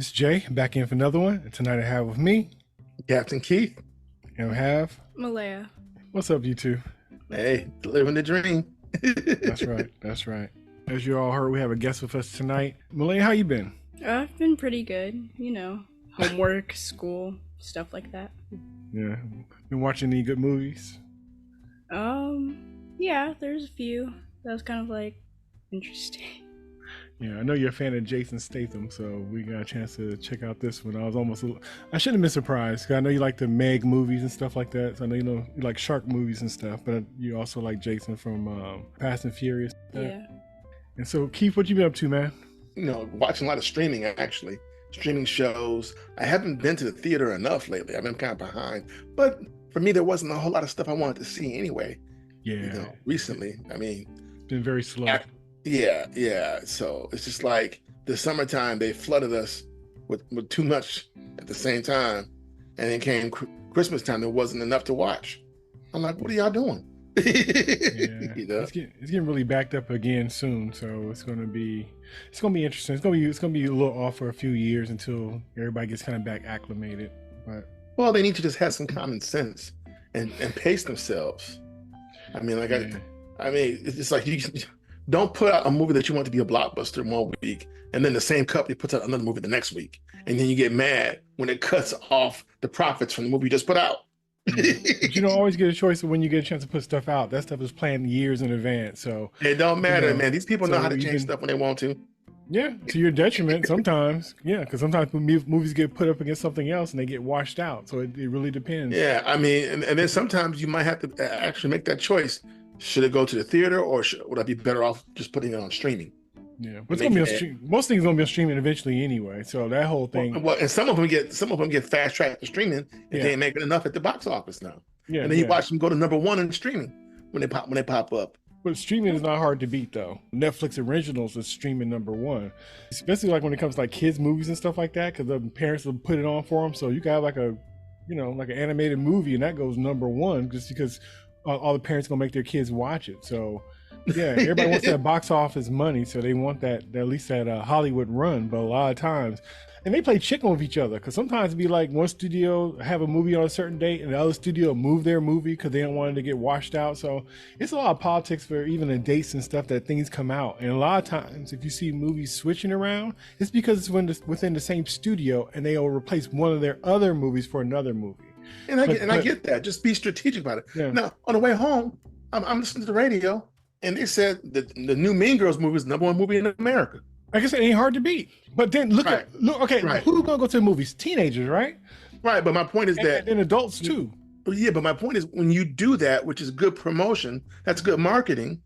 It's Jay back in for another one. And tonight I have with me Captain Keith. and we have Malaya. what's up, you two? Hey, living the dream. That's right. That's right. As you all heard, we have a guest with us tonight. Malaya, how you been? I've been pretty good. You know, homework, school, stuff like that. Yeah. Been watching any good movies? Yeah, there's a few. That was kind of like interesting. Yeah, I know you're a fan of Jason Statham, so we got a chance to check out this one. I shouldn't have been surprised, because I know you like the Meg movies and stuff like that. So I know you like shark movies and stuff, but you also like Jason from Fast and Furious. Yeah. And so, Keith, what you been up to, man? Watching a lot of streaming, actually. Streaming shows. I haven't been to the theater enough lately. I've been kind of behind. But for me, there wasn't a whole lot of stuff I wanted to see anyway. Yeah. Recently. I mean, it's been very slow. Yeah. So it's just like the summertime, they flooded us with too much at the same time. And then came Christmas time, there wasn't enough to watch. I'm like, what are y'all doing? Yeah. It's getting really backed up again soon, so it's gonna be interesting. It's gonna be a little off for a few years until everybody gets kind of back acclimated. But well, they need to just have some common sense and pace themselves. I mean, it's just like you don't put out a movie that you want to be a blockbuster 1 week, and then the same company puts out another movie the next week, and then you get mad when it cuts off the profits from the movie you just put out. But you don't always get a choice of when you get a chance to put stuff out. That stuff is planned years in advance, so it don't matter, man. These people know how to change stuff when they want to. Yeah, to your detriment sometimes. Yeah, because sometimes movies get put up against something else and they get washed out. So it really depends. Yeah, I mean, and then sometimes you might have to actually make that choice. Should it go to the theater, or would I be better off just putting it on streaming? Yeah, but it's gonna be on most things gonna be on streaming eventually anyway. So that whole thing. Well, and some of them get fast tracked to streaming if they ain't making enough at the box office now. Yeah, and then you watch them go to #1 in streaming when they pop up. But streaming is not hard to beat, though. Netflix originals is streaming #1, especially like when it comes to like kids movies and stuff like that, because the parents will put it on for them. So you got like an animated movie, and that goes #1 just because all the parents gonna make their kids watch it. So yeah, everybody wants that box office money, so they want that at least that Hollywood run. But a lot of times, and they play chicken with each other, because sometimes it'd be like one studio have a movie on a certain date and the other studio move their movie because they don't want it to get washed out. So it's a lot of politics for even the dates and stuff that things come out. And a lot of times if you see movies switching around, it's because it's within the same studio and they will replace one of their other movies for another movie. And I get that. Just be strategic about it. Yeah. Now, on the way home, I'm listening to the radio, and they said that the new Mean Girls movie is the #1 movie in America. Like I said, it ain't hard to beat. But then who's gonna go to the movies? Teenagers, right? Right, but my point is and adults too. Yeah, but my point is when you do that, which is good promotion, that's good marketing,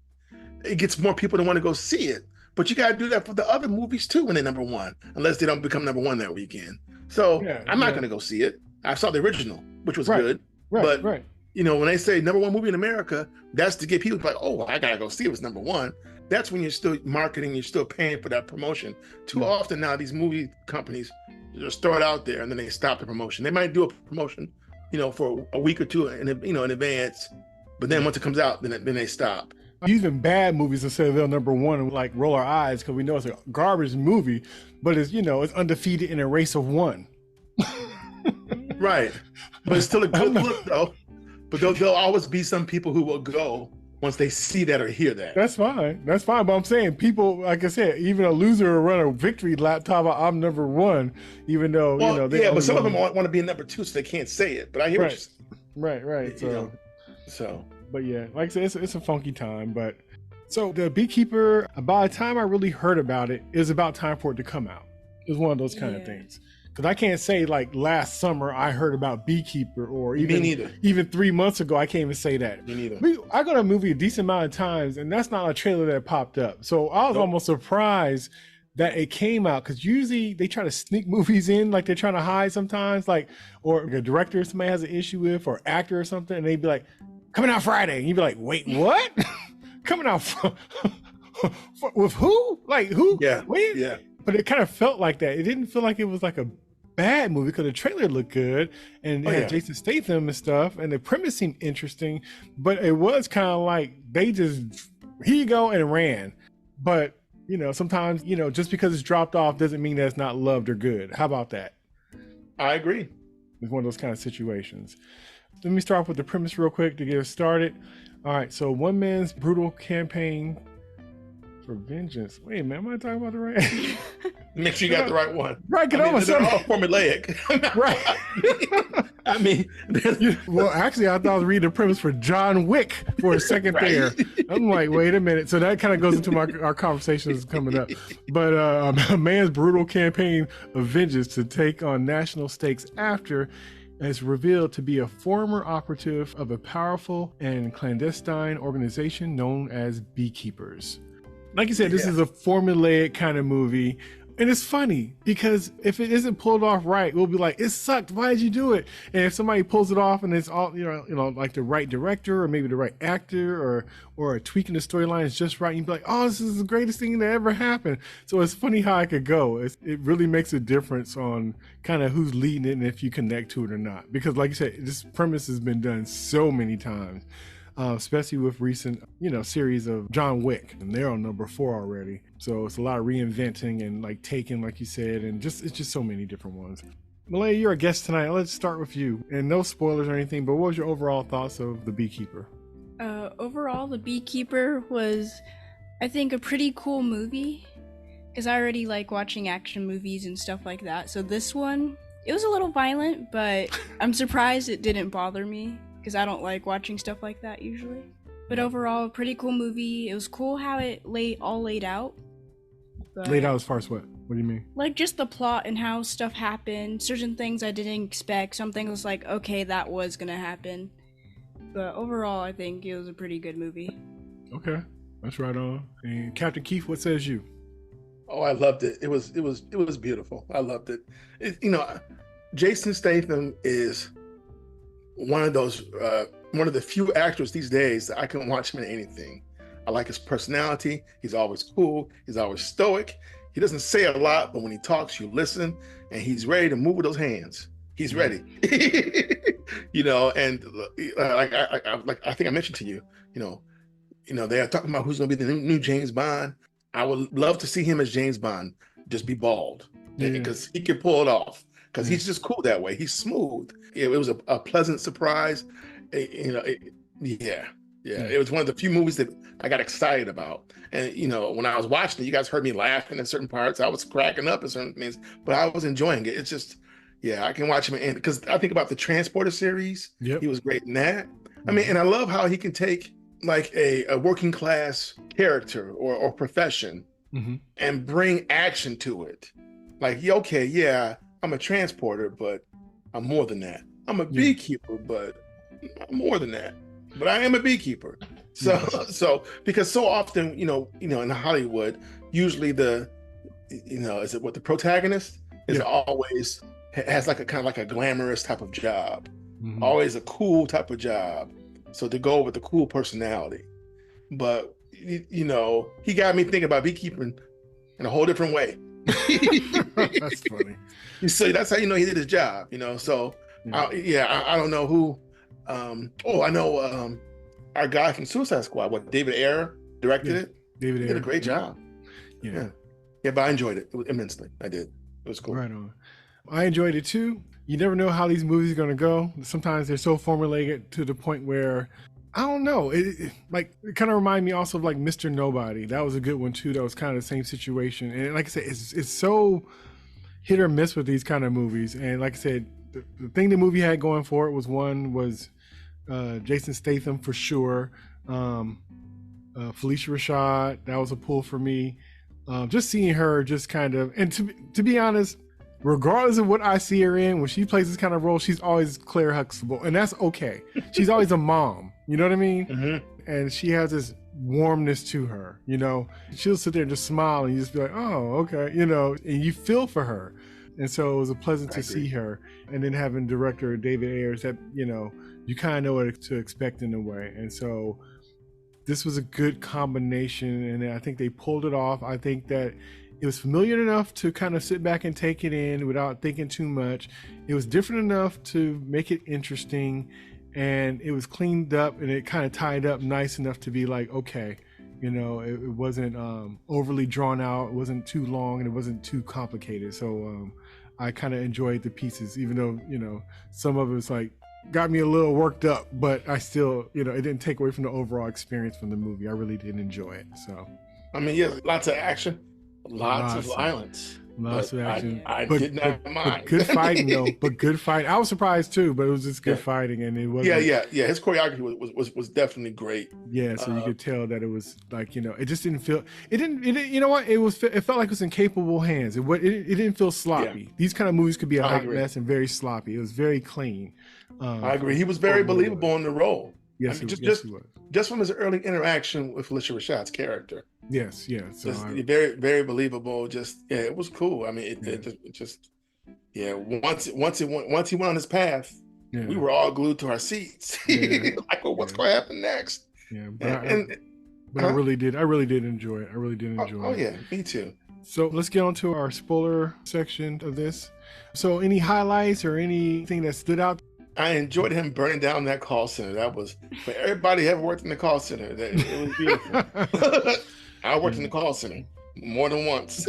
it gets more people to want to go see it. But you gotta do that for the other movies too when they're #1, unless they don't become #1 that weekend. So I'm not gonna go see it. I saw the original, which was good. But when they say #1 movie in America, that's to get people like, oh, I gotta go see it. It was #1. That's when you're still marketing, you're still paying for that promotion. Too often now, these movie companies just throw it out there and then they stop the promotion. They might do a promotion, for a week or two in advance, but then once it comes out, then they stop. Even bad movies that say they're #1 and like roll our eyes because we know it's a garbage movie, but it's it's undefeated in a race of one. Right, but it's still a good look though. But there'll always be some people who will go once they see that or hear that. That's fine. But I'm saying people, like I said, even a loser will run a victory lap talking about I'm #1, even though but some of them want to be #2, so they can't say it. But I hear what you're saying. Right. So. But yeah, like I said, it's a funky time. But so the Beekeeper, by the time I really heard about it, it was about time for it to come out. It was one of those kind of things. Because I can't say like last summer I heard about Beekeeper, or even 3 months ago I can't even say that. Me neither. I go to a movie a decent amount of times, and that's not a trailer that popped up. So I was almost surprised that it came out, because usually they try to sneak movies in, like they're trying to hide sometimes, like, or a director somebody has an issue with, or actor or something, and they'd be like, coming out Friday, and you'd be like, wait, what? Coming out with who? Like who? Yeah. When? Yeah. But it kind of felt like that. It didn't feel like it was like a bad movie because the trailer looked good and it had Jason Statham and stuff, and the premise seemed interesting, but it was kind of like they just here you go and ran. But sometimes, just because it's dropped off doesn't mean that it's not loved or good. How about that? I agree. It's one of those kind of situations. Let me start off with the premise real quick to get us started. All right, so one man's brutal campaign for vengeance. Wait a minute, am I talking about the right? Make sure you got the right one. Right, they're all formulaic. Right. I mean, well, actually, I thought I was reading the premise for John Wick for a second there. I'm like, wait a minute. So that kind of goes into our conversations coming up. But a man's brutal campaign of vengeance to take on national stakes after is revealed to be a former operative of a powerful and clandestine organization known as Beekeepers. Like you said, this is a formulaic kind of movie. And it's funny because if it isn't pulled off right, we'll be like, it sucked. Why did you do it? And if somebody pulls it off and it's all, like the right director or maybe the right actor or tweaking the storyline is just right, you'd be like, oh, this is the greatest thing that ever happened. So it's funny how it could go. It really makes a difference on kind of who's leading it and if you connect to it or not. Because like you said, this premise has been done so many times. Especially with recent, series of John Wick, and they're on number 4 already. So it's a lot of reinventing and like taking, like you said, and it's just so many different ones. Malaya, you're a guest tonight. Let's start with you. And no spoilers or anything, but what was your overall thoughts of The Beekeeper? Overall, The Beekeeper was, I think, a pretty cool movie because I already like watching action movies and stuff like that. So this one, it was a little violent, but I'm surprised it didn't bother me, because I don't like watching stuff like that usually. But overall, pretty cool movie. It was cool how it laid out. But, laid out as far as what? What do you mean? Like just the plot and how stuff happened. Certain things I didn't expect. Something was like, okay, that was gonna happen. But overall, I think it was a pretty good movie. Okay, that's right on. And Captain Keith, what says you? Oh, I loved it. It was beautiful. I loved it. Jason Statham is one of the few actors these days that I can watch him in anything. I like his personality. He's always cool. He's always stoic. He doesn't say a lot, but when he talks, you listen, and he's ready to move with those hands. He's ready. And I think I mentioned to you, they are talking about who's going to be the new James Bond. I would love to see him as James Bond, just be bald, because he can pull it off. Because he's just cool that way. He's smooth. It was a pleasant surprise. It was one of the few movies that I got excited about. And, when I was watching it, you guys heard me laughing at certain parts. I was cracking up at certain things, but I was enjoying it. It's just, I can watch him. And because I think about the Transporter series, he was great in that. I mean, and I love how he can take like a working class character or profession and bring action to it. Like, I'm a transporter, but I'm more than that. I'm a beekeeper, but I'm more than that. But I am a beekeeper. So because so often, in Hollywood, usually the protagonist is always has like a kind of like a glamorous type of job, always a cool type of job. So to go with the cool personality, but he got me thinking about beekeeping in a whole different way. That's funny. So that's how he did his job. So I don't know who. I know our guy from Suicide Squad. David Ayer directed it. David Ayer did a great job. Yeah, but I enjoyed it immensely. I did. It was cool. Right on. I enjoyed it too. You never know how these movies are going to go. Sometimes they're so formulaic to the point where I don't know. It kind of reminded me also of like Mr. Nobody. That was a good one too. That was kind of the same situation. And like I said, it's so hit or miss with these kind of movies. And like I said, the thing the movie had going for it was Jason Statham for sure. Phylicia Rashad, that was a pull for me. Just seeing her just kind of, and to be honest, regardless of what I see her in, when she plays this kind of role, she's always Claire Huxtable, and that's okay. She's always a mom, you know what I mean? Mm-hmm. And she has this warmness to her, She'll sit there and just smile, and you just be like, oh, okay, and you feel for her. And so it was a pleasant to see her. And then having director David Ayer, that, you kind of know what to expect in a way. And so this was a good combination, and I think they pulled it off. I think that it was familiar enough to kind of sit back and take it in without thinking too much. It was different enough to make it interesting, and it was cleaned up, and it kind of tied up nice enough to be like, okay, You know, it wasn't overly drawn out. It wasn't too long, and it wasn't too complicated. So I kind of enjoyed the pieces, even though, you know, some of it was like got me a little worked up, but I still, you know, it didn't take away from the overall experience from the movie. I really did enjoy it. So, I mean, yeah, lots of action, lots of violence. Lots of action. I did not mind. But good fighting though. But good fight. I was surprised too, but it was just good fighting, and it was. Yeah. His choreography was definitely great. Yeah, so you could tell that it was like, you know, it just didn't feel. It didn't. You know what? It felt like it was in capable hands. It didn't feel sloppy. Yeah. These kind of movies could be a hot mess and very sloppy. It was very clean. I agree. He was very believable in the role. Yes, I mean, he was. Just from his early interaction with Phylicia Rashad's character. Yes, yeah. So very, very believable. Just it was cool. I mean, it just once he went on his path, we were all glued to our seats. Like, well, what's going to happen next? Yeah, but I really did enjoy it. Oh yeah, me too. So let's get on to our spoiler section of this. So any highlights or anything that stood out? I enjoyed him burning down that call center. That was, for everybody who ever worked in the call center, it was beautiful. I worked in the call center more than once.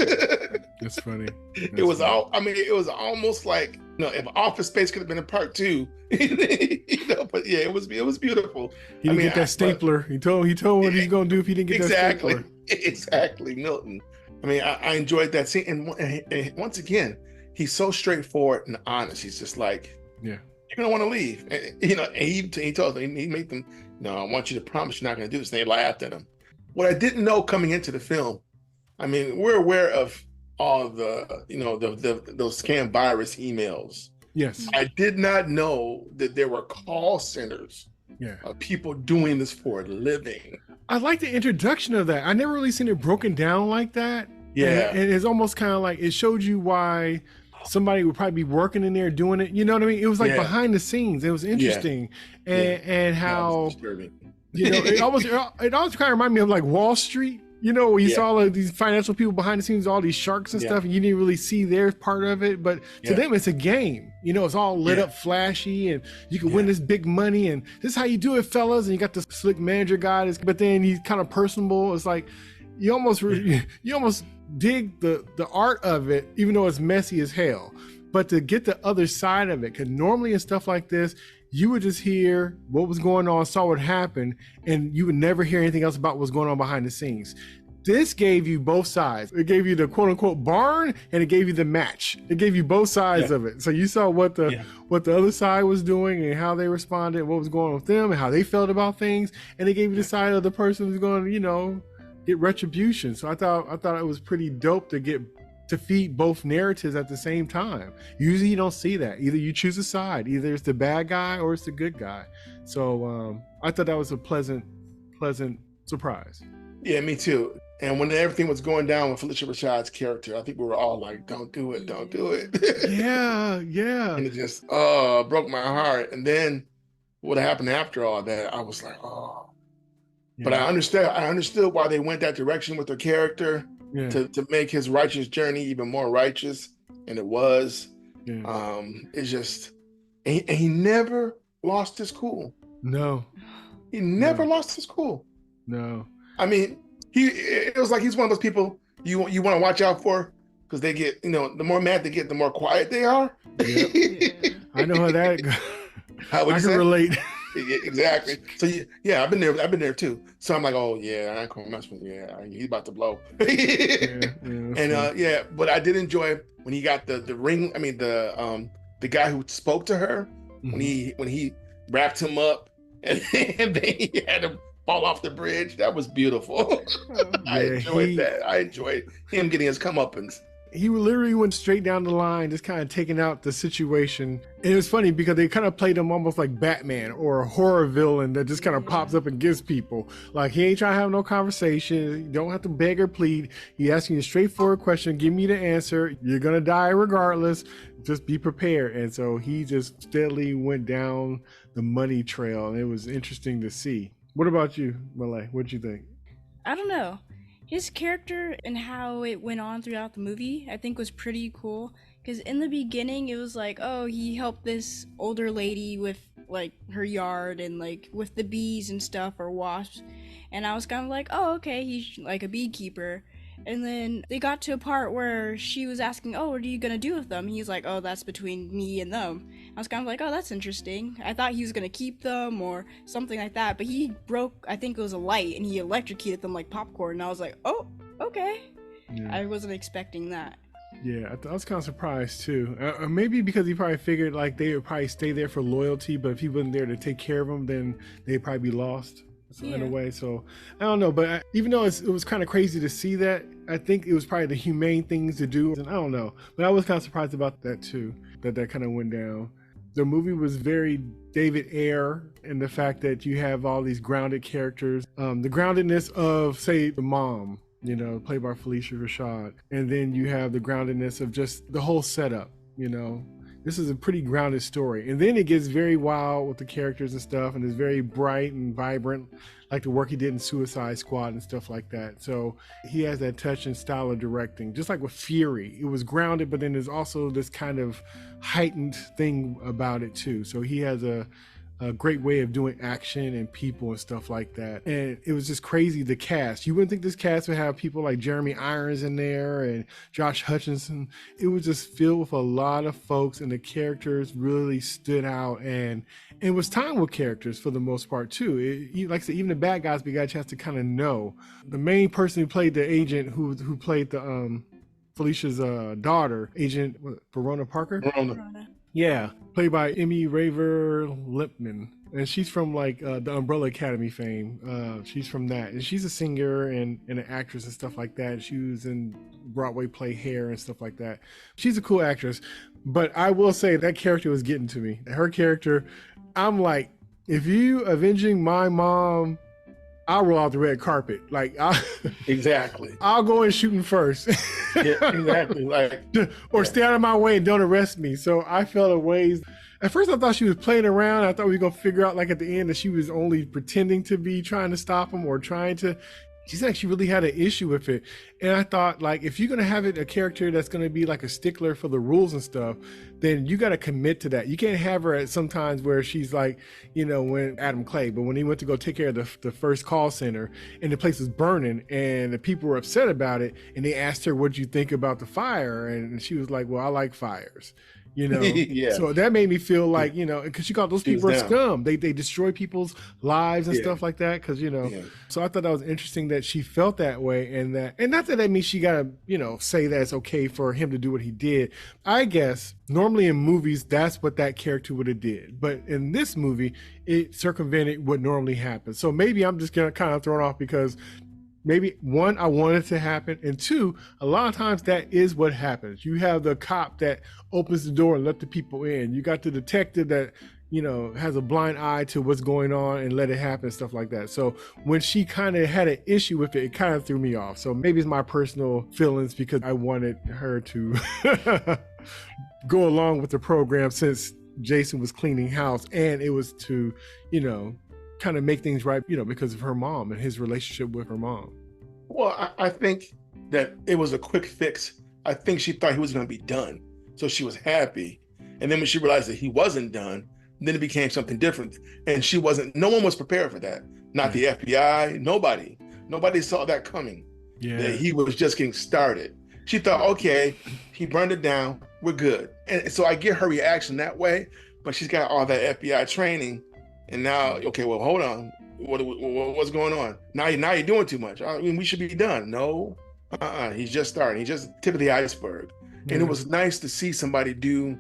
That's funny. It was almost like, you know, if Office Space could have been a part 2, you know, but yeah, it was beautiful. He didn't get that stapler. He told what he's gonna do if he didn't get that stapler. Exactly, Milton. I mean, I enjoyed that scene, and once again, he's so straightforward and honest. He's just like, you're gonna want to leave, and, you know. And he told them, he made them, no, I want you to promise you're not gonna do this. And they laughed at him. What I didn't know coming into the film, I mean, we're aware of all the, you know, those scam virus emails. Yes. I did not know that there were call centers of people doing this for a living. I like the introduction of that. I never really seen it broken down like that. Yeah. And it's almost kind of like, it showed you why somebody would probably be working in there doing it. You know what I mean? It was like behind the scenes. It was interesting. And how, you know, it almost kind of reminded me of like Wall Street, you know, where you saw all of these financial people behind the scenes, all these sharks and stuff, and you didn't really see their part of it. But to them, it's a game. You know, it's all lit up flashy, and you can win this big money, and this is how you do it, fellas. And you got this slick manager guy, but then he's kind of personable. It's like you almost dig the art of it, even though it's messy as hell. But to get the other side of it, because normally in stuff like this, you would just hear what was going on, saw what happened, and you would never hear anything else about what's going on behind the scenes. This gave you both sides. It gave you the quote unquote barn, and it gave you the match. It gave you both sides of it. So you saw what the other side was doing and how they responded, what was going on with them and how they felt about things. And it gave you the side of the person who's going to, you know, get retribution. So I thought it was pretty dope to feed both narratives at the same time. Usually you don't see that. Either you choose a side, either it's the bad guy or it's the good guy. So I thought that was a pleasant surprise. Yeah, me too. And when everything was going down with Phylicia Rashad's character, I think we were all like, don't do it. Yeah. And it just broke my heart. And then what happened after all that, I was like, oh. Yeah. But I understood why they went that direction with their character. Yeah. To make his righteous journey even more righteous, and it was. Yeah. It's just, and he never lost his cool. No, he never lost his cool. No, I mean, it was like he's one of those people you want to watch out for, because they get, you know, the more mad they get, the more quiet they are. Yep. I know how that goes. I can relate. Exactly. So I've been there too. So I'm like, oh yeah, I ain't gonna mess with you. Yeah, he's about to blow. And but I did enjoy when he got the ring. I mean the guy who spoke to her, when he wrapped him up and then he had him fall off the bridge. That was beautiful. I enjoyed that. I enjoyed him getting his comeuppance. He literally went straight down the line, just kind of taking out the situation. And it was funny because they kind of played him almost like Batman or a horror villain that just kind of pops up and gives people. Like, he ain't trying to have no conversation. You don't have to beg or plead. He asking you a straightforward question. Give me the answer. You're going to die regardless. Just be prepared. And so he just steadily went down the money trail. And it was interesting to see. What about you, Malay? What'd you think? I don't know. His character and how it went on throughout the movie, I think was pretty cool. Because in the beginning, it was like, oh, he helped this older lady with like her yard and like with the bees and stuff or wasps, and I was kind of like, oh, okay, he's like a beekeeper. And then they got to a part where she was asking, oh, what are you gonna do with them? He's like, oh, that's between me and them. I was kind of like, oh, that's interesting. I thought he was gonna keep them or something like that, but he broke, I think it was a light, and he electrocuted them like popcorn, and I was like, oh, okay. Yeah. I wasn't expecting that. Yeah, I was kind of surprised too. Maybe because he probably figured like they would probably stay there for loyalty, but if he wasn't there to take care of them, then they'd probably be lost in a way. So I don't know, but even though it was kind of crazy to see that, I think it was probably the humane things to do. And I don't know, but I was kind of surprised about that too, that kind of went down. The movie was very David Ayer in the fact that you have all these grounded characters. The groundedness of, say, the mom, you know, played by Phylicia Rashad. And then you have the groundedness of just the whole setup, you know. This is a pretty grounded story. And then it gets very wild with the characters and stuff, and it's very bright and vibrant, like the work he did in Suicide Squad and stuff like that. So he has that touch and style of directing. Just like with Fury, it was grounded, but then there's also this kind of heightened thing about it too. So he has a great way of doing action and people and stuff like that. And it was just crazy, the cast. You wouldn't think this cast would have people like Jeremy Irons in there and Josh Hutcherson. It was just filled with a lot of folks, and the characters really stood out, and it was time with characters for the most part too. Like I said, even the bad guys, we got a chance to kind of know. The main person who played the agent, who played the Felicia's daughter, Agent Verona Parker. Verona. Yeah, played by Emmy Raver-Lampman, and she's from like the Umbrella Academy fame. She's from that, and she's a singer and an actress and stuff like that. She was in Broadway play Hair and stuff like that. She's a cool actress, but I will say that character was getting to me. Her character, I'm like, if you avenging my mom, I'll roll out the red carpet. Like, Exactly. I'll go in shooting first. Yeah, exactly. Like, or stay out of my way and don't arrest me. So I felt a ways. At first, I thought she was playing around. I thought we were gonna figure out, like at the end, that she was only pretending to be trying to stop him or trying to. She said she really had an issue with it. And I thought, like, if you're gonna have it a character that's gonna be like a stickler for the rules and stuff, then you gotta commit to that. You can't have her at sometimes where she's like, you know, when Adam Clay, but when he went to go take care of the first call center and the place was burning and the people were upset about it, and they asked her, what'd you think about the fire? And she was like, well, I like fires. You know, Yeah. So that made me feel like, you know, because she called those people are scum. They destroy people's lives and stuff like that. Because, you know, so I thought that was interesting that she felt that way, and not that means she got to, you know, say that it's okay for him to do what he did. I guess normally in movies, that's what that character would have did. But in this movie, it circumvented what normally happens. So maybe I'm just kind of thrown off because maybe one, I want it to happen, and two, a lot of times that is what happens. You have the cop that opens the door and let the people in. You got the detective that, you know, has a blind eye to what's going on and let it happen, stuff like that. So when she kind of had an issue with it, it kind of threw me off. So maybe it's my personal feelings because I wanted her to go along with the program since Jason was cleaning house, and it was to, you know, kind of make things right, you know, because of her mom and his relationship with her mom. Well, I think that it was a quick fix. I think she thought he was going to be done, so she was happy. And then when she realized that he wasn't done, then it became something different. And she wasn't. No one was prepared for that. Not the FBI. Nobody saw that coming. Yeah. That he was just getting started. She thought, okay, he burned it down. We're good. And so I get her reaction that way. But she's got all that FBI training. And now, okay, well, hold on. What's going on? Now you're doing too much. I mean, we should be done. No, he's just starting. He's just tip of the iceberg. And it was nice to see somebody do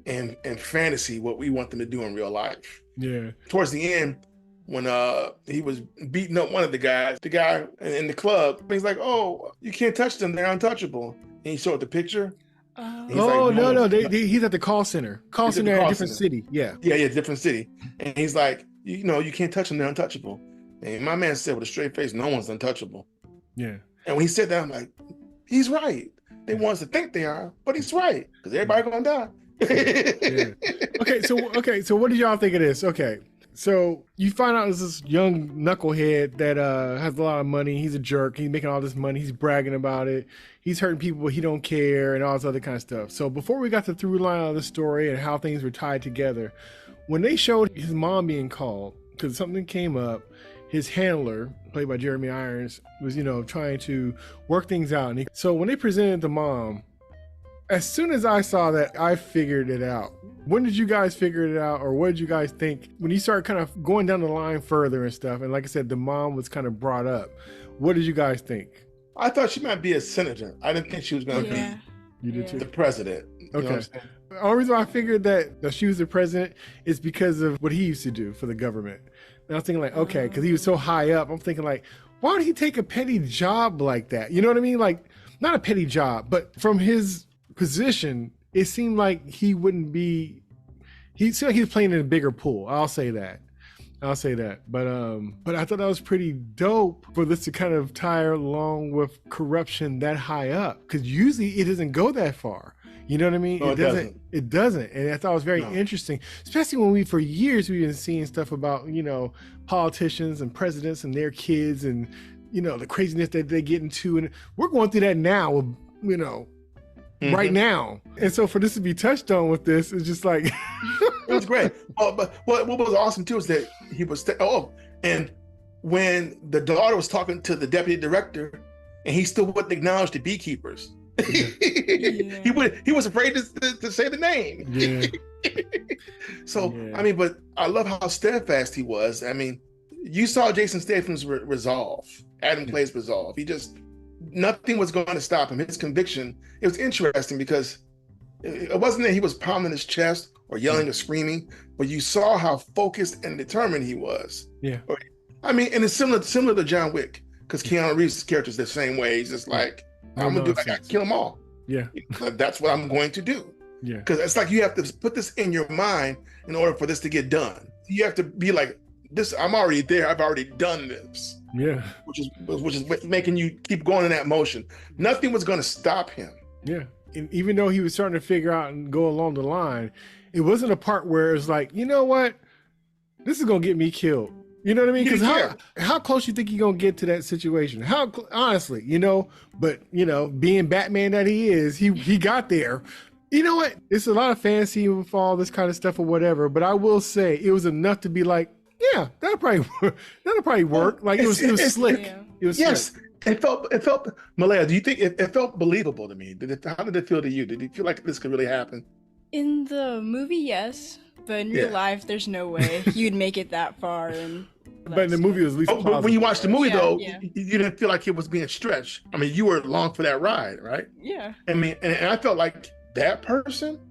in fantasy what we want them to do in real life. Yeah. Towards the end, when he was beating up one of the guy in the club, he's like, "Oh, you can't touch them; they're untouchable." And he showed the picture. Oh, like, no, he's at the call center. Call center at a different city. Yeah, different city. And he's like, you know, you can't touch them; they're untouchable. And my man said with a straight face, "No one's untouchable." Yeah. And when he said that, I'm like, he's right. They want us to think they are, but he's right because everybody gonna die. Yeah. Okay, so what did y'all think of this? Okay, so you find out there's this young knucklehead that has a lot of money. He's a jerk. He's making all this money. He's bragging about it. He's hurting people, but he don't care, and all this other kind of stuff. So before we got the through line of the story and how things were tied together, when they showed his mom being called because something came up, his handler, played by Jeremy Irons, was, trying to work things out. And so when they presented the mom, as soon as I saw that, I figured it out. When did you guys figure it out, or what did you guys think when you start kind of going down the line further and stuff? And like I said, the mom was kind of brought up. What did you guys think? I thought she might be a senator. I didn't think she was going to be You did too? the president. Okay. The only reason I figured that she was the president is because of what he used to do for the government. And I was thinking like, okay, because he was so high up, I'm thinking like, why would he take a petty job like that? You know what I mean? Like, not a petty job, but from his position, it seemed like he wouldn't be, he seemed like he was playing in a bigger pool. I'll say that. But I thought that was pretty dope for this to kind of tie along with corruption that high up, because usually it doesn't go that far. You know what I mean? No, it doesn't. And I thought it was very interesting, especially when for years we've been seeing stuff about, politicians and presidents and their kids and, the craziness that they get into. And we're going through that now, right now. And so for this to be touched on with this, it's just like... It was great. But what was awesome too is that he was, and when the daughter was talking to the deputy director and he still wouldn't acknowledge the Beekeepers. He was afraid to say the name. So I mean, but I love how steadfast he was. I mean, you saw Jason Statham's resolve. Adam plays resolve. Nothing was going to stop him. His conviction. It was interesting because it wasn't that he was pounding his chest or yelling or screaming, but you saw how focused and determined he was. Yeah. I mean, and it's similar to John Wick, because Keanu Reeves' character is the same way. He's just like, I'm gonna do. I gotta kill them all. Yeah. That's what I'm going to do. Yeah. Because it's like you have to put this in your mind in order for this to get done. You have to be like, this. I'm already there. I've already done this. Yeah. Which is making you keep going in that motion. Nothing was going to stop him. Yeah. And even though he was starting to figure out and go along the line, it wasn't a part where it was like, you know what, this is gonna get me killed. You know what I mean? Because how close you think you're gonna get to that situation? Honestly, but being Batman that he is, he got there. You know what? It's a lot of fantasy with all this kind of stuff or whatever. But I will say it was enough to be like, yeah, that'll probably work. Like it was slick. Yeah. It was slick. It felt Malaya, do you think it felt believable to me? How did it feel to you? Did you feel like this could really happen? In the movie, yes, but in real life, there's no way you'd make it that far. But in the movie, it was at least but when you watched the movie, you didn't feel like it was being stretched. I mean, you were along for that ride, right? Yeah. I mean, and I felt like that person,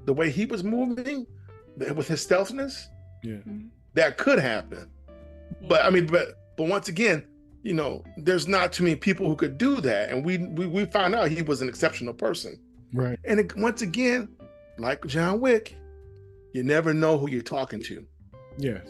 the way he was moving, with his stealthiness, that could happen. Yeah. But I mean, but once again, there's not too many people who could do that, and we found out he was an exceptional person, right? And once again, like John Wick, you never know who you're talking to. Yes.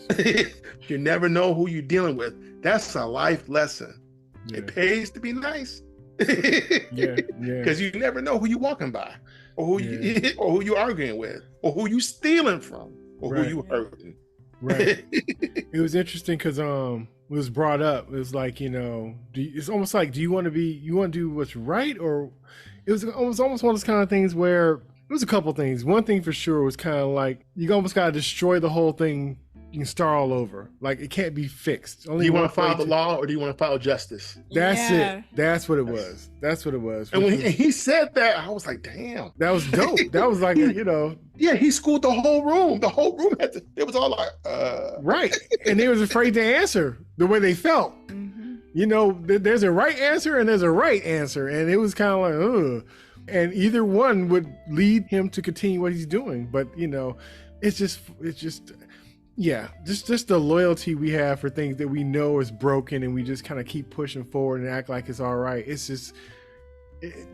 You never know who you're dealing with. That's a life lesson. Yeah. It pays to be nice. Yeah. Because you never know who you're walking by, or who you're arguing with, or who you stealing from, or who you hurting. Right. It was interesting because it was brought up. It was like, it's almost like, do you want to do what's right, or it was almost one of those kind of things where. It was a couple things. One thing for sure was kind of like, you almost got to destroy the whole thing. You can start all over. Like, it can't be fixed. Do you want to follow the law, or do you want to follow justice? That's it. That's what it was. And when he said that, I was like, damn. That was dope. That was like, Yeah, he schooled the whole room. The whole room it was all like, Right. And they was afraid to answer the way they felt. Mm-hmm. There's a right answer and there's a right answer. And it was kind of like, ugh. And either one would lead him to continue what he's doing. But, it's just the loyalty we have for things that we know is broken, and we just kind of keep pushing forward and act like it's all right. It's just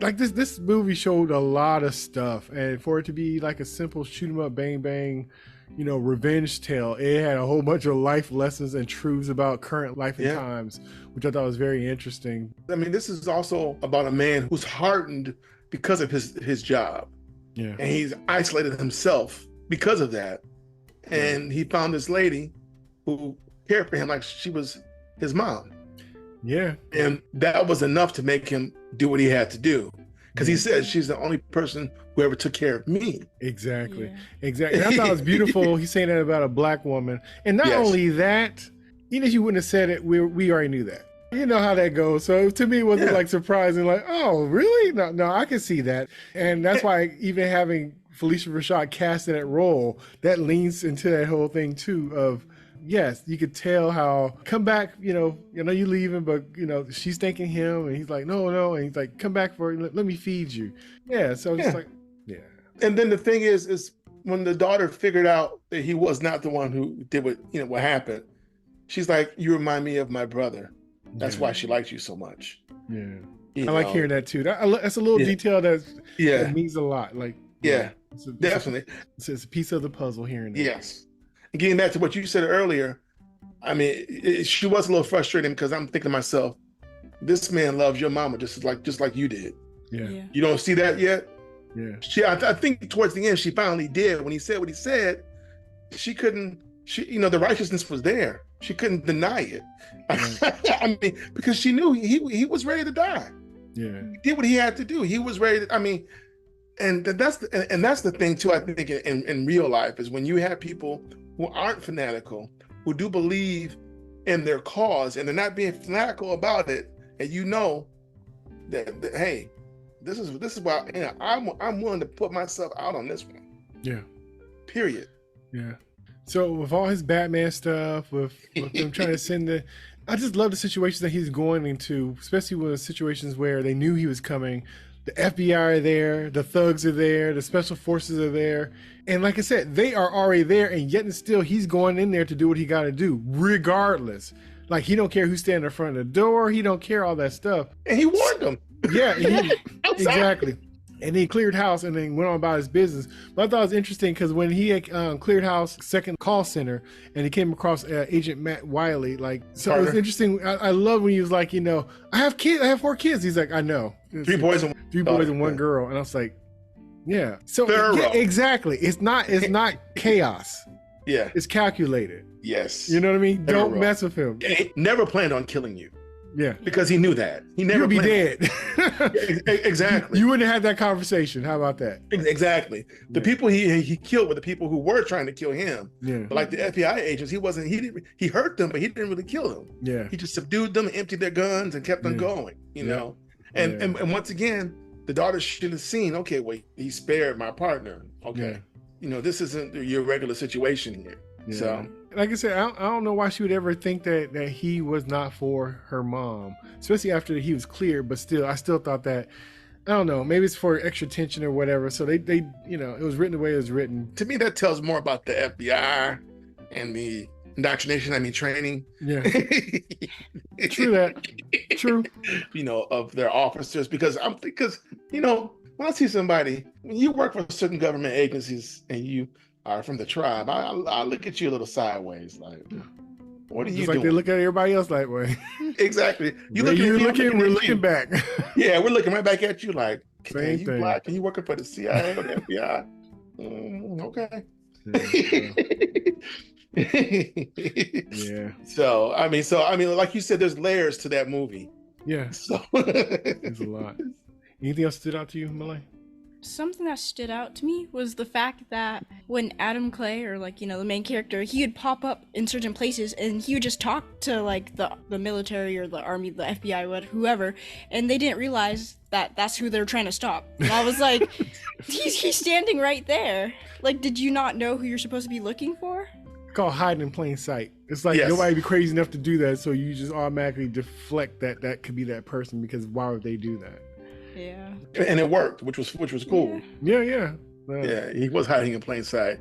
like this movie showed a lot of stuff, and for it to be like a simple shoot 'em up, bang, bang, revenge tale, it had a whole bunch of life lessons and truths about current life and times, which I thought was very interesting. I mean, this is also about a man who's hardened because of his job. Yeah. And he's isolated himself because of that. And he found this lady who cared for him like she was his mom. Yeah. And that was enough to make him do what he had to do. because he said she's the only person who ever took care of me. Exactly. Yeah. Exactly. And I thought it was beautiful. He's saying that about a black woman. And not only that, even if you wouldn't have said it, we already knew that. You know how that goes. So to me, it wasn't like surprising, like, oh, really? No, I can see that. And that's why even having Phylicia Rashad cast in that role, that leans into that whole thing too of, yes, you could tell how, come back, I know you're leaving, but, she's thanking him, and he's like, no, and he's like, come back let me feed you. Yeah, so it's like, yeah. And then the thing is when the daughter figured out that he was not the one who did what happened, she's like, you remind me of my brother. That's why she likes you so much. Yeah. I like hearing that too. That's a little detail that means a lot. Like, definitely. It's a piece of the puzzle hearing that. Yes. And getting back to what you said earlier, I mean, she was a little frustrating because I'm thinking to myself, this man loves your mama just like you did. Yeah. You don't see that yet? Yeah. I think towards the end she finally did. When he said what he said, she couldn't. The righteousness was there. She couldn't deny it. I mean, because she knew he was ready to die. Yeah. He did what he had to do. He was ready to. I mean, and that's the thing too. I think in real life is when you have people who aren't fanatical, who do believe in their cause, and they're not being fanatical about it, and that hey, this is why I'm willing to put myself out on this one. Yeah. Period. Yeah. So with all his Batman stuff, with them trying to send I just love the situations that he's going into, especially with situations where they knew he was coming. The FBI are there, the thugs are there, the special forces are there. And like I said, they are already there, and yet and still he's going in there to do what he got to do, regardless. Like, he don't care who's standing in front of the door. He don't care all that stuff. And he warned them. Yeah, exactly. And he cleared house and then went on about his business. But I thought it was interesting because when he had cleared house, second call center, and he came across Agent Matt Wiley, so Carter. It was interesting. I love when he was like, I have kids. I have 4 kids. He's like, I know. Three boys and one girl. And I was like, yeah. So exactly. It's not chaos. Yeah. It's calculated. Yes. You know what I mean? Don't mess with him. He never planned on killing you. Yeah. Because he knew that. He never You'd be dead. Exactly. You wouldn't have had that conversation. How about that? Exactly. The people he killed were the people who were trying to kill him. Yeah. But like the FBI agents, he hurt them, but he didn't really kill them. Yeah. He just subdued them, emptied their guns, and kept them going, know? And once again, the daughter should have seen, okay, wait, he spared my partner. Okay. Yeah. This isn't your regular situation here. Yeah. So, like I said, I don't know why she would ever think that he was not for her mom, especially after he was cleared. But still, I still thought that, I don't know, maybe it's for extra tension or whatever. So they it was written the way it was written. To me, that tells more about the FBI and the indoctrination, training. Yeah. True that. True. Of their officers, because when I see somebody, when you work for certain government agencies and you are from the tribe, I look at you a little sideways, like, what are you doing? Like they look at everybody else that way. Exactly. We're looking back. Yeah, we're looking right back at you like, same you thing. Black and you working for the CIA or the FBI? Okay. Yeah. So like you said, there's layers to that movie. Yeah. So there's a lot. Anything else stood out to you, Malaya? Something that stood out to me was the fact that when Adam Clay, or the main character, he would pop up in certain places and he would just talk to the military or the army, the FBI, whoever, and they didn't realize that that's who they're trying to stop. And I was like, he's standing right there. Like, did you not know who you're supposed to be looking for? It's called hiding in plain sight. It's like nobody be crazy enough to do that, so you just automatically deflect that could be that person, because why would they do that? Yeah. And it worked, which was cool. Yeah. Yeah, he was hiding in plain sight.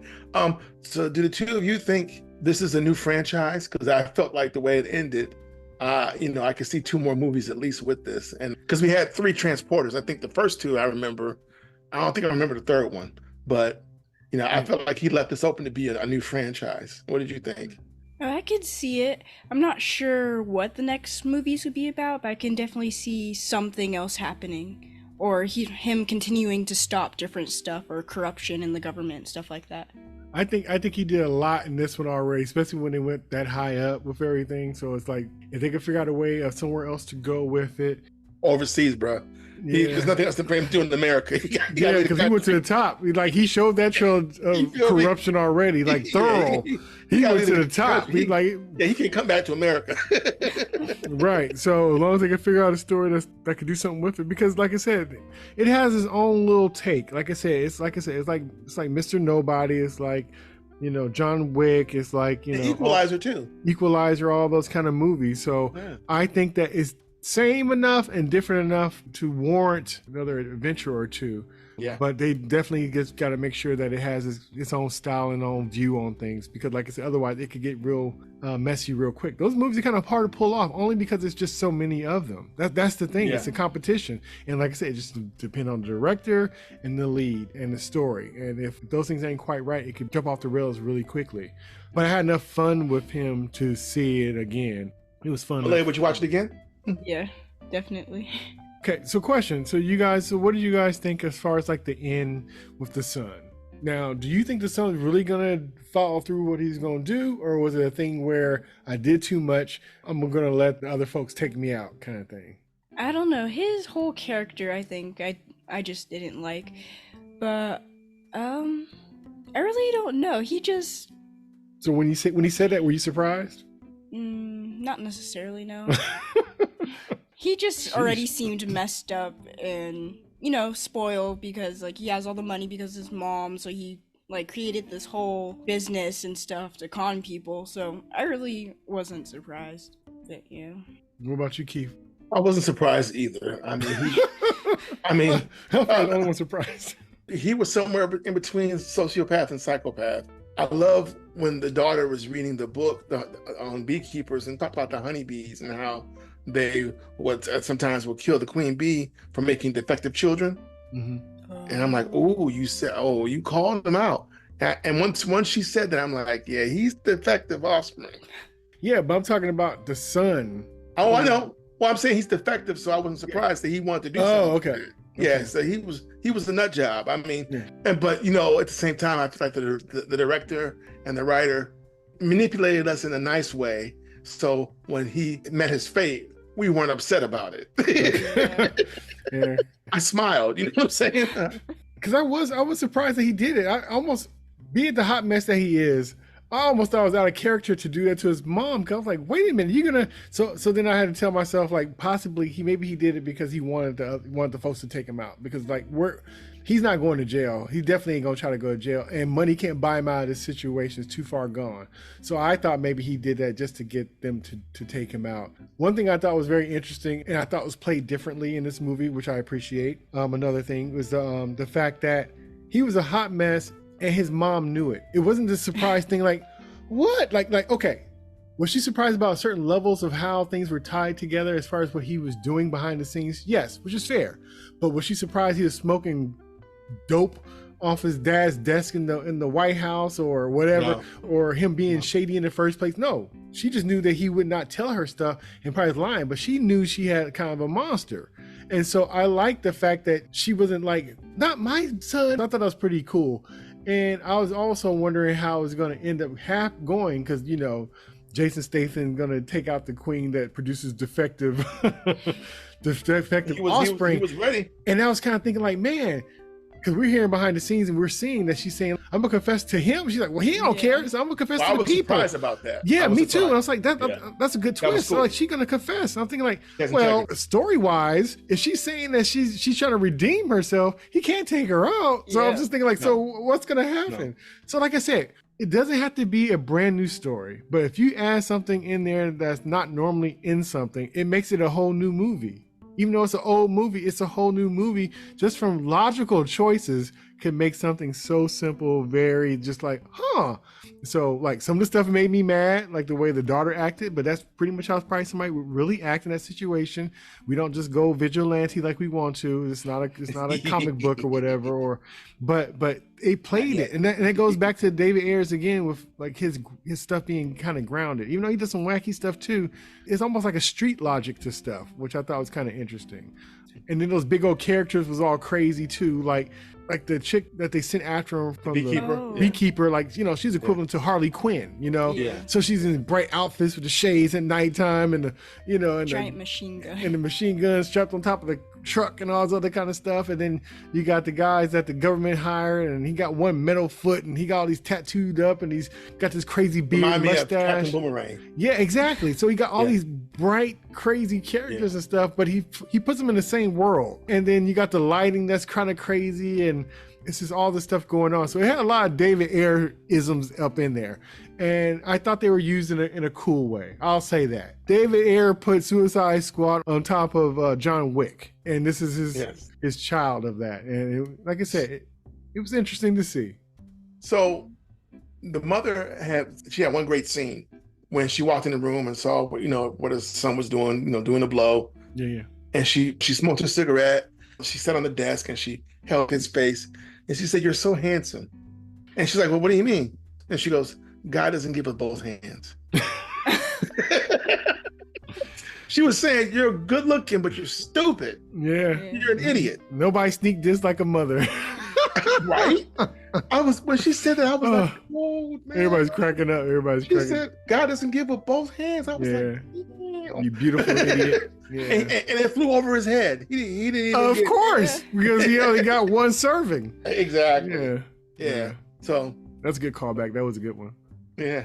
So do the two of you think this is a new franchise? Because I felt like the way it ended, I could see 2 more movies at least with this. And because we had 3 transporters. I think the first 2 I remember. I don't think I remember the third one. But, I felt like he left this open to be a new franchise. What did you think? I could see it. I'm not sure what the next movies would be about, but I can definitely see something else happening, or him continuing to stop different stuff, or corruption in the government, stuff like that. I think he did a lot in this one already, especially when they went that high up with everything. So it's like, if they could figure out a way of somewhere else to go with it. Overseas, bro. There's nothing else for him to do in America. Yeah, because he went to the top. He showed that trail of corruption already, like thorough. He went to the top. He can't come back to America. Right. So as long as they can figure out a story that could do something with it, because like I said, it has its own little take. Like I said, it's like Mr. Nobody. It's like, John Wick. It's like, Equalizer too. Equalizer, all those kind of movies. So I think that it's same enough and different enough to warrant another adventure or two. Yeah. But they definitely just got to make sure that it has its own style and own view on things, because like I said, otherwise it could get real messy real quick. Those movies are kind of hard to pull off only because there's just so many of them. That's the thing. It's a competition. And like I said, it just depends on the director and the lead and the story. And if those things ain't quite right, it could jump off the rails really quickly. But I had enough fun with him to see it again. It was fun. Malaya, would you watch it again? Yeah, definitely. Okay, so question. So what do you guys think as far as like the end with the son? Now, do you think the son's really gonna follow through what he's gonna do, or was it a thing where I did too much, I'm gonna let the other folks take me out kind of thing? I don't know. His whole character, I think I just didn't like. But I really don't know. He just. So when he said that, were you surprised? Not necessarily, no. He just already seemed messed up and, spoiled because, he has all the money because of his mom, so he, created this whole business and stuff to con people, so I really wasn't surprised. But, yeah. What about you, Keith? I wasn't surprised either. I mean, I'm the only one surprised. He was somewhere in between sociopath and psychopath. I love when the daughter was reading the book on beekeepers and talked about the honeybees and how they sometimes will kill the queen bee for making defective children. Mm-hmm. And I'm like, you called them out. And once she said that, I'm like, yeah, he's defective offspring. Yeah, but I'm talking about the son. Oh, I know. Well, I'm saying he's defective, so I wasn't surprised that he wanted to do something. Oh, okay. Yeah, so he was a nut job. I mean, but at the same time, I feel like the director and the writer manipulated us in a nice way. So when he met his fate, we weren't upset about it. Yeah. I smiled. You know what I'm saying? Because I was surprised that he did it. I almost, being the hot mess that he is, I almost thought it was out of character to do that to his mom. Cause I was like, wait a minute, you're gonna. So then I had to tell myself, possibly he did it because he wanted the folks to take him out, because he's not going to jail. He definitely ain't gonna try to go to jail, and money can't buy him out of this situation. It's too far gone. So I thought maybe he did that just to get them to take him out. One thing I thought was very interesting, and I thought was played differently in this movie, which I appreciate. Another thing was the fact that he was a hot mess and his mom knew it. It wasn't this surprise thing what? Okay. Was she surprised about certain levels of how things were tied together as far as what he was doing behind the scenes? Yes, which is fair. But was she surprised he was smoking dope off his dad's desk in the White House or whatever, or him being shady in the first place? No, she just knew that he would not tell her stuff and probably was lying, but she knew she had kind of a monster. And so I like the fact that she wasn't not my son. I thought that was pretty cool. And I was also wondering how it was going to end up going, because, Jason Statham going to take out the queen that produces defective offspring. He was ready. And I was kind of thinking man, because we're hearing behind the scenes and we're seeing that she's saying, I'm going to confess to him. She's like, well, he don't care, so I'm going to confess to the people. I was surprised about that. Yeah, me too. And I was like, that's a good twist. Cool. So she's going to confess. And I'm thinking story-wise, if she's saying that she's trying to redeem herself, he can't take her out. So I'm just thinking so what's going to happen? No. So like I said, it doesn't have to be a brand new story, but if you add something in there that's not normally in something, it makes it a whole new movie. Even though it's an old movie, it's a whole new movie. Just from logical choices can make something so simple, very just So some of the stuff made me mad, like the way the daughter acted, but that's pretty much how probably somebody would really act in that situation. We don't just go vigilante like we want to. It's not a comic book or whatever, but they played it. And that goes back to David Ayers again with his stuff being kind of grounded. Even though he does some wacky stuff too, it's almost like a street logic to stuff, which I thought was kind of interesting. And then those big old characters was all crazy too, like the chick that they sent after him from Beekeeper. Beekeeper, she's equivalent to Harley Quinn, So she's in bright outfits with the shades at nighttime and the giant machine gun and the machine gun strapped on top of truck and all this other kind of stuff. And then you got the guys that the government hired, and he got one metal foot, and he got all these tattooed up, and he's got this crazy beard, Remind me of mustache. Captain Boomerang. Yeah, exactly. So he got all these bright, crazy characters and stuff, but he puts them in the same world. And then you got the lighting that's kind of crazy, and it's just all this stuff going on. So it had a lot of David Ayer isms up in there. And I thought they were used in a cool way. I'll say that. David Ayer put Suicide Squad on top of John Wick. And this is his child of that. And like I said, it was interesting to see. So the mother had one great scene when she walked in the room and saw what his son was doing, doing the blow. Yeah. And she smoked a cigarette. She sat on the desk and she held his face. And she said, "You're so handsome." And she's like, "Well, what do you mean?" And she goes, "God doesn't give us both hands." She was saying, "You're good looking, but you're stupid. Yeah. You're an idiot." Nobody sneaked this like a mother. Right? When she said that, I was like, "Whoa, man." Everybody's cracking up. She said, "God doesn't give us both hands." I was like, "You beautiful idiot." Yeah. And it flew over his head. He didn't even Of course, because he only got one serving. Exactly. Yeah. So that's a good callback. That was a good one. Yeah.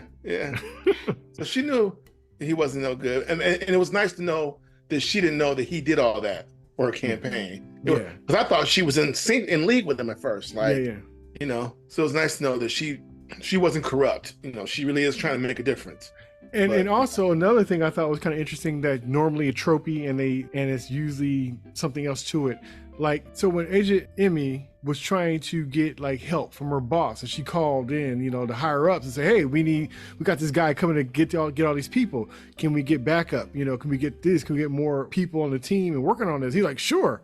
So she knew he wasn't no good, and it was nice to know that she didn't know that he did all that for her campaign. Yeah. Because I thought she was in league with him at first. Like, yeah. So it was nice to know that she wasn't corrupt. She really is trying to make a difference. And also another thing I thought was kind of interesting, that normally a trophy and it's usually something else to it. Like, so when Agent Emmy was trying to get like help from her boss, and she called in, the higher ups and say, "Hey, we got this guy coming to get all these people. Can we get backup? Can we get this? Can we get more people on the team and working on this?" He's like, "Sure."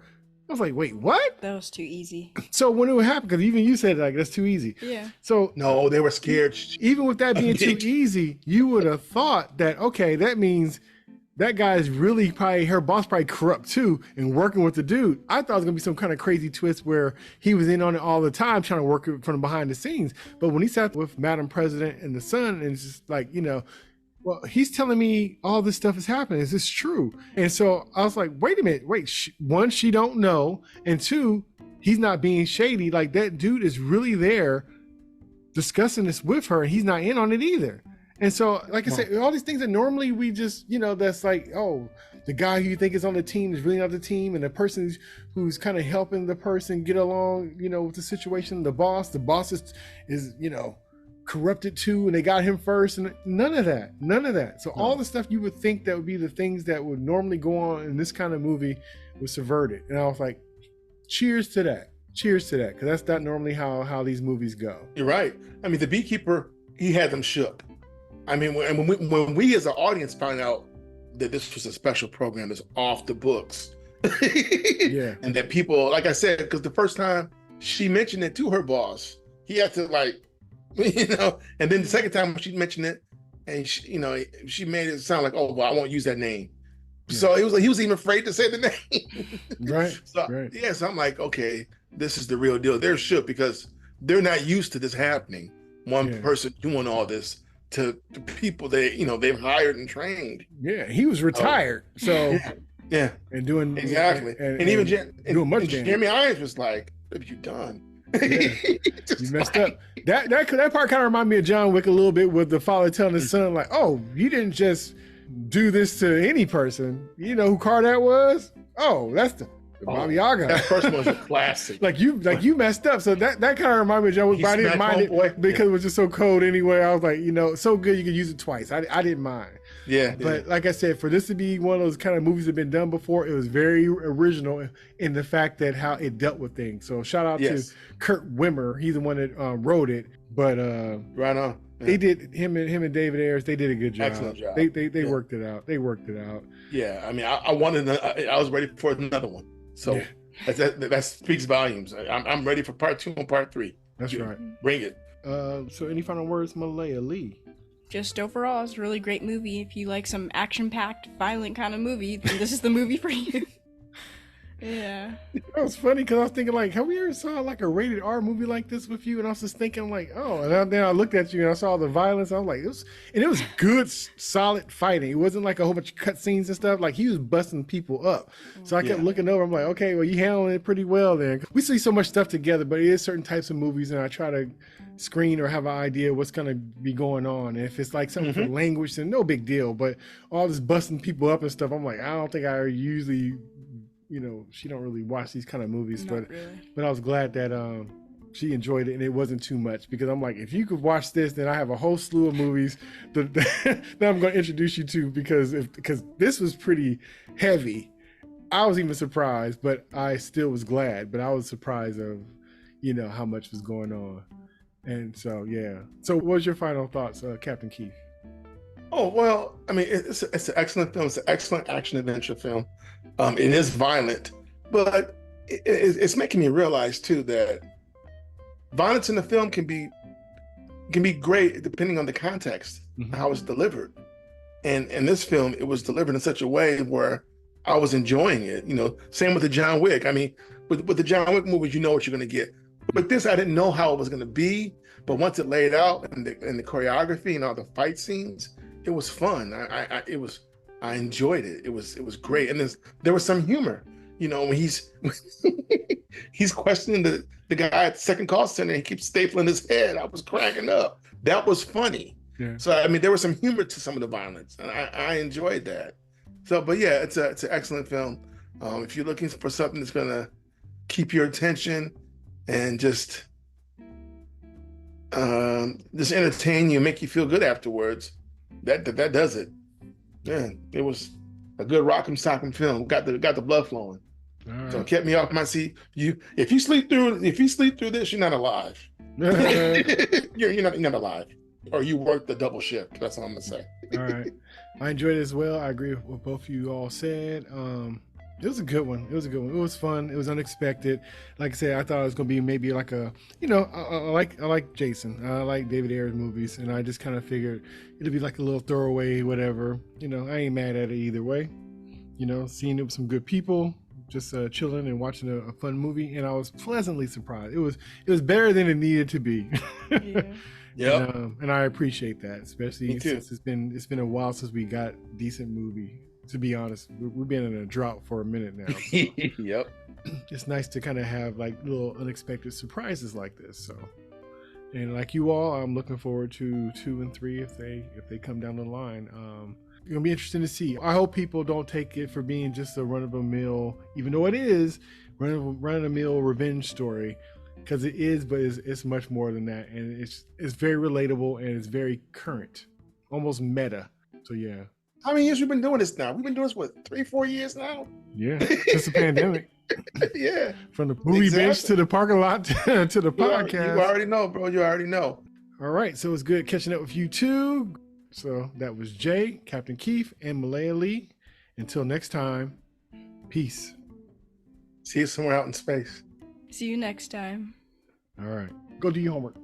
I was like, "Wait, what?" That was too easy. So when it would happen, because even you said like that's too easy. Yeah. So no, they were scared. Even with that being too easy, you would have thought that, okay, that means that guy is really her boss probably corrupt too and working with the dude. I thought it was gonna be some kind of crazy twist where he was in on it all the time trying to work it from behind the scenes. But when he sat with Madam President and the son, and it's just like, well, he's telling me all this stuff is happening. Is this true? And so I was like, wait a minute. One, she don't know. And two, he's not being shady. Like, that dude is really there discussing this with her, and he's not in on it either. And so, like I said, all these things that normally we just, that's like, oh, the guy who you think is on the team is really not the team. And the person who's kind of helping the person get along, with the situation, the boss is corrupted too, and they got him first, and none of that. So all the stuff you would think that would be the things that would normally go on in this kind of movie was subverted. And I was like, cheers to that, because that's not normally how these movies go. You're right. I mean, the Beekeeper, he had them shook. I mean, when we as an audience found out that this was a special program that's off the books, and that people, like I said, because the first time she mentioned it to her boss, he had to and then the second time she mentioned it, and she made it sound like, "Oh, well, I won't use that name." Yeah. So it was like he was even afraid to say the name. Right. So I'm like, okay, this is the real deal. They're shook because they're not used to this happening. One person doing all this to people they've hired and trained. Yeah, he was retired, so and doing exactly, and even doing much. Jeremy Irons was like, "What have you done?" Yeah. You messed up. That part kind of reminded me of John Wick a little bit, with the father telling his son, like, "Oh, you didn't just do this to any person. You know who car that was? Oh, that's the Baba Yaga." That first one was a classic. like you messed up. So that kind of reminded me of John Wick, but I didn't mind it because it was just so cold anyway. I was like, so good you could use it twice. I didn't mind. Yeah. But like I said, for this to be one of those kind of movies that have been done before, it was very original in the fact that how it dealt with things. So shout out to Kurt Wimmer. He's the one that wrote it. But right on. Yeah. They did him and David Ayer. They did a good job. Excellent job. They worked it out. They worked it out. Yeah. I mean, I was ready for another one. So that speaks volumes. I'm ready for part 2 and part 3. That's right. Bring it. So any final words, Malaya Leigh? Just overall, it's a really great movie. If you like some action-packed, violent kind of movie, then this is the movie for you. Yeah. That was funny because I was thinking like, have we ever saw like a rated R movie like this with you? And I was just thinking like, oh, and then I looked at you and I saw the violence. I was like, it was good, solid fighting. It wasn't like a whole bunch of cutscenes and stuff. Like he was busting people up. So I kept looking over. I'm like, okay, well, you handling it pretty well then. We see so much stuff together, but it is certain types of movies, and I try to screen or have an idea what's going to be going on. And if it's like something for language, then no big deal. But all this busting people up and stuff, I'm like, I don't think I usually, she don't really watch these kind of movies. Not really. But I was glad that she enjoyed it and it wasn't too much, because I'm like, if you could watch this, then I have a whole slew of movies that I'm going to introduce you to, because this was pretty heavy. I was even surprised, but I still was glad. But I was surprised of, how much was going on. And so, yeah. So what was your final thoughts, Captain Keith? Oh, well, I mean, it's an excellent film. It's an excellent action adventure film. It is violent, but it's making me realize too that violence in the film can be great depending on the context, how it's delivered. And in this film, it was delivered in such a way where I was enjoying it. Same with the John Wick. I mean, with the John Wick movies, you know what you're going to get. But this, I didn't know how it was going to be. But once it laid out and the choreography and all the fight scenes, it was fun. I enjoyed it. It was great. And there was some humor. When he's questioning the guy at the second call center, and he keeps stapling his head. I was cracking up. That was funny. Yeah. So I mean, there was some humor to some of the violence, and I enjoyed that. So, but yeah, it's an excellent film. If you're looking for something that's gonna keep your attention and just entertain you, make you feel good afterwards, that does it. Yeah, it was a good rock'em sock'em film. Got the blood flowing. Right. So it kept me off my seat. If you sleep through this, you're not alive. you're not alive, or you worked the double shift. That's all I'm gonna say. All right, I enjoyed it as well. I agree with what both of you all said. It was a good one. It was fun. It was unexpected. Like I said, I thought it was gonna be maybe like I like Jason. I like David Ayer's movies, and I just kind of figured it'd be like a little throwaway, whatever. I ain't mad at it either way. Seeing it with some good people, just chilling and watching a fun movie, and I was pleasantly surprised. It was better than it needed to be. Yeah. And I appreciate that, especially since it's been a while since we got a decent movie. To be honest, we've been in a drought for a minute now. So yep. It's nice to kind of have like little unexpected surprises like this. So, and like you all, I'm looking forward to 2 and 3 if they come down the line. It's gonna be interesting to see. I hope people don't take it for being just a run-of-the-mill, even though it is run-of-the-mill revenge story, because it is, but it's much more than that, and it's very relatable and it's very current, almost meta. So yeah. How many years we've been doing this now? We've been doing this, what, 3-4 years now? Yeah, since the pandemic. Yeah. From the movie bench to the parking lot to the podcast. You already know, bro. You already know. All right, so it's good catching up with you too. So that was Jay, Captain Keith, and Malaya Leigh. Until next time, peace. See you somewhere out in space. See you next time. All right, go do your homework.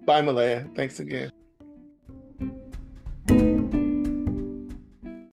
Bye, Malaya. Thanks again.